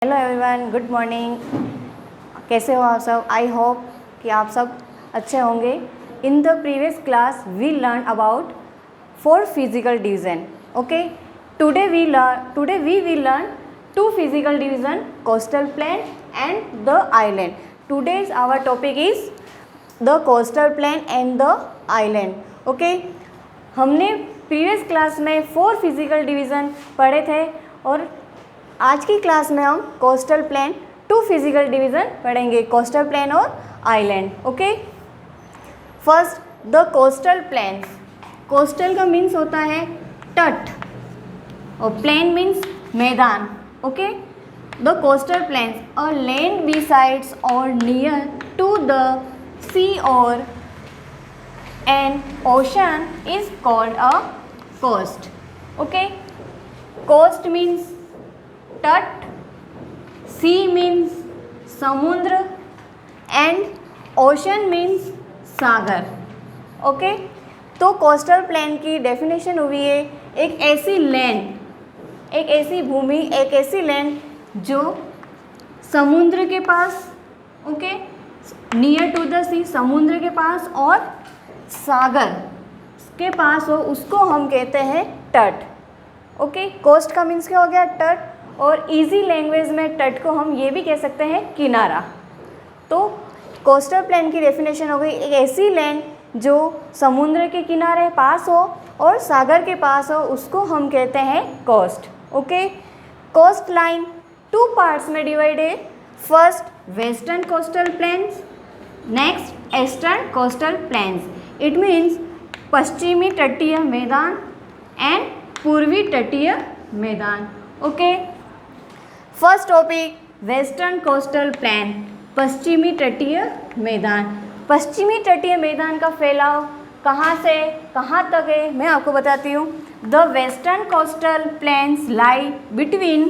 Hello everyone, good morning. कैसे हो आप सब? आई होप कि आप सब अच्छे होंगे। In the previous class we learn about 4 physical division. Okay, today we will learn 2 physical division, coastal plain and the island. Today's our topic is the coastal plain and the island. Okay, हमने previous class में 4 physical division पढ़े थे और आज की class में हम coastal plain 2 physical division पढ़ेंगे, कोस्टल प्लेन और island. Okay, first the coastal plains. Coastal का मीन्स होता है तट और प्लेन मीन्स मैदान. Okay, the coastal plains a land besides और नियर टू द सी और an ocean is called a coast. Okay, coast means तट, सी मीन्स समुद्र एंड ओशन मीन्स सागर. ओके, तो कोस्टल प्लेन की डेफिनेशन हुई है एक ऐसी लैंड, एक ऐसी भूमि, एक ऐसी लैंड जो समुद्र के पास, ओके, नियर टू द सी, समुद्र के पास और सागर के पास हो, उसको हम कहते हैं तट. ओके, कोस्ट का मीन्स क्या हो गया? तट. और इजी लैंग्वेज में तट को हम ये भी कह सकते हैं किनारा. तो कोस्टल प्लेन की डेफिनेशन हो गई एक ऐसी लैंड जो समुद्र के किनारे पास हो और सागर के पास हो, उसको हम कहते हैं coast. Okay, coast line 2 parts में डिवाइड है. First western coastal plains, next eastern coastal plains. It means पश्चिमी तटीय मैदान एंड पूर्वी तटीय मैदान. Okay, first topic western coastal plain, पश्चिमी तटीय मैदान. पश्चिमी तटीय मैदान का फैलाव कहाँ से कहाँ तक है मैं आपको बताती हूँ. The western coastal plains lie between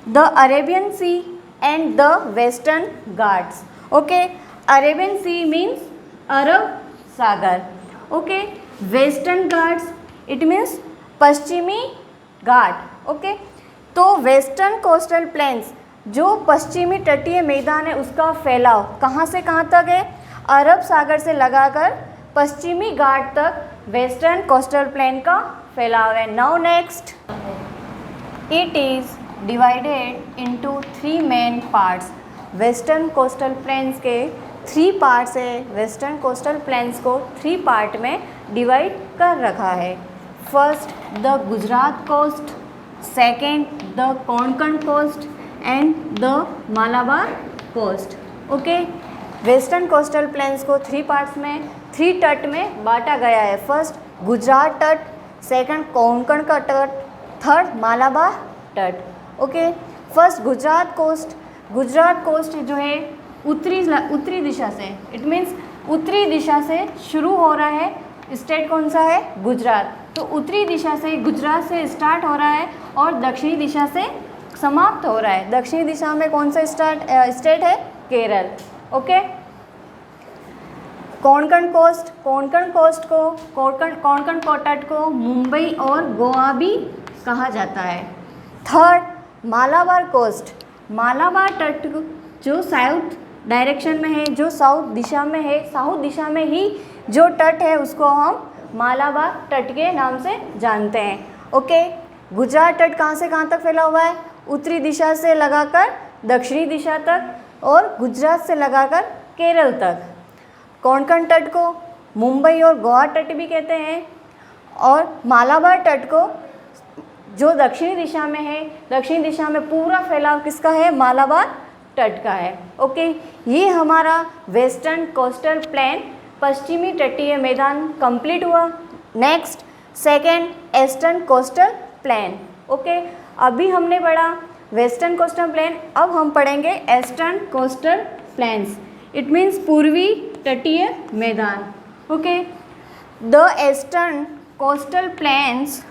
the Arabian sea and the western Ghats. Okay, Arabian sea means अरब सागर. Okay, western Ghats it means पश्चिमी घाट. ओके, तो वेस्टर्न कोस्टल प्लेन्स जो पश्चिमी तटीय मैदान है उसका फैलाव कहाँ से कहाँ तक है? अरब सागर से लगाकर पश्चिमी घाट तक वेस्टर्न कोस्टल प्लेन का फैलाव है. Now next, it is divided into 3 main parts. Western coastal planes के 3 पार्ट्स है. वेस्टर्न कोस्टल प्लेन्स को 3 पार्ट में डिवाइड कर रखा है. First the Gujarat coast, second the Konkan coast and the Malabar coast. Okay, western coastal plains को 3 पार्ट्स में 3 तट में बांटा गया है. फर्स्ट गुजरात तट, सेकंड कोंकण का तट, थर्ड मालाबार तट. Okay, first Gujarat coast. Gujarat coast जो है उत्तरी दिशा से, इट मीन्स उत्तरी दिशा से शुरू हो रहा है. स्टेट कौन सा है? गुजरात. तो उत्तरी दिशा से गुजरात से स्टार्ट हो रहा है और दक्षिणी दिशा से समाप्त हो रहा है. दक्षिणी दिशा में कौन सा स्टेट है? केरल. Okay, Konkan coast. कोंकण को तट को मुंबई और गोवा भी कहा जाता है. Third Malabar coast. मालाबार तट जो साउथ डायरेक्शन में है, जो साउथ दिशा में है, साउथ दिशा में ही जो तट है उसको हम मालाबार तट के नाम से जानते हैं. ओके, गुजरात तट कहाँ से कहाँ तक फैला हुआ है? उत्तरी दिशा से लगाकर दक्षिणी दिशा तक और गुजरात से लगाकर केरल तक. कोंकण तट को मुंबई और गोवा तट भी कहते हैं और मालाबार तट को जो दक्षिणी दिशा में है, दक्षिणी दिशा में पूरा फैलाव किसका है? मालाबार तट का है. ओके, ये हमारा वेस्टर्न कोस्टल प्लेन पश्चिमी तटीय मैदान कंप्लीट हुआ. Next second eastern coastal plain. Okay, अभी हमने पढ़ा वेस्टर्न कोस्टल प्लेन, अब हम पढ़ेंगे eastern coastal plains. It means पूर्वी तटीय मैदान. Okay, the eastern coastal plains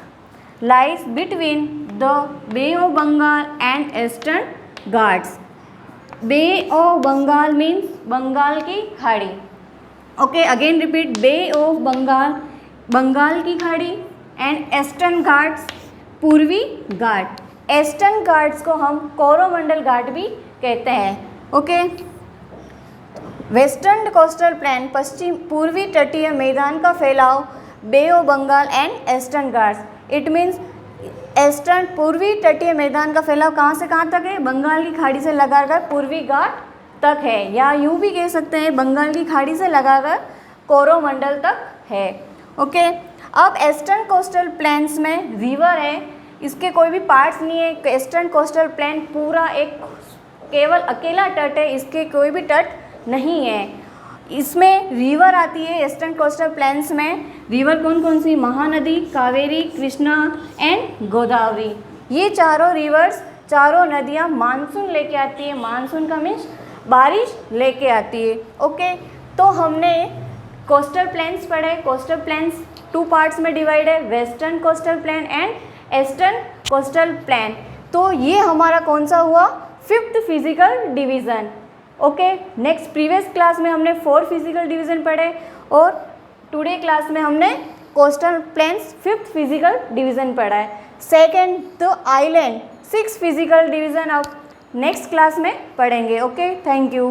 lies between the bay of Bengal and eastern Ghats. Bay of Bengal means Bengal की खाड़ी. Okay, again repeat, bay of Bengal, Bengal की खाड़ी एंड ईस्टर्न घाट्स पूर्वी घाट. ईस्टर्न घाट्स को हम कोरोमंडल घाट भी कहते हैं। ओके, वेस्टर्न कोस्टल प्लेन पश्चिम पूर्वी तटीय मैदान का फैलाव bay of Bengal and eastern ghats. It means eastern पूर्वी तटीय मैदान का फैलाव कहाँ से कहाँ तक है? बंगाल की खाड़ी से लगाकर पूर्वी घाट तक है, या यूँ भी कह सकते हैं बंगाल की खाड़ी से लगाकर कोरोमंडल तक है। ओके, अब ईस्टर्न कोस्टल प्लेन्स में रिवर है, इसके कोई भी पार्ट्स नहीं है। ईस्टर्न कोस्टल प्लेन पूरा एक केवल अकेला तट है, इसके कोई भी तट नहीं है। इसमें रिवर आती है ईस्टर्न कोस्टल प्लेन्स में। रिवर कौन कौन सी? महानदी, कावेरी, कृष्णा एंड गोदावरी। ये चारों रिवर्स, चारों नदियाँ मानसून लेके आती है। मानसून का मीन्स बारिश लेके आती है। ओके, तो हमने कोस्टल प्लेन्स पढ़े। कोस्टल प्लेन्स 2 पार्ट्स में डिवाइड है, western coastal plain and eastern coastal plane. तो ये हमारा कौन सा हुआ? 5th physical division. Okay, next previous class में हमने 4 फिजिकल डिवीज़न पढ़े और टुडे क्लास में हमने coastal planes 5th physical division पढ़ा है। Second the island 6th physical division अब नेक्स्ट क्लास में पढ़ेंगे। Okay, thank you.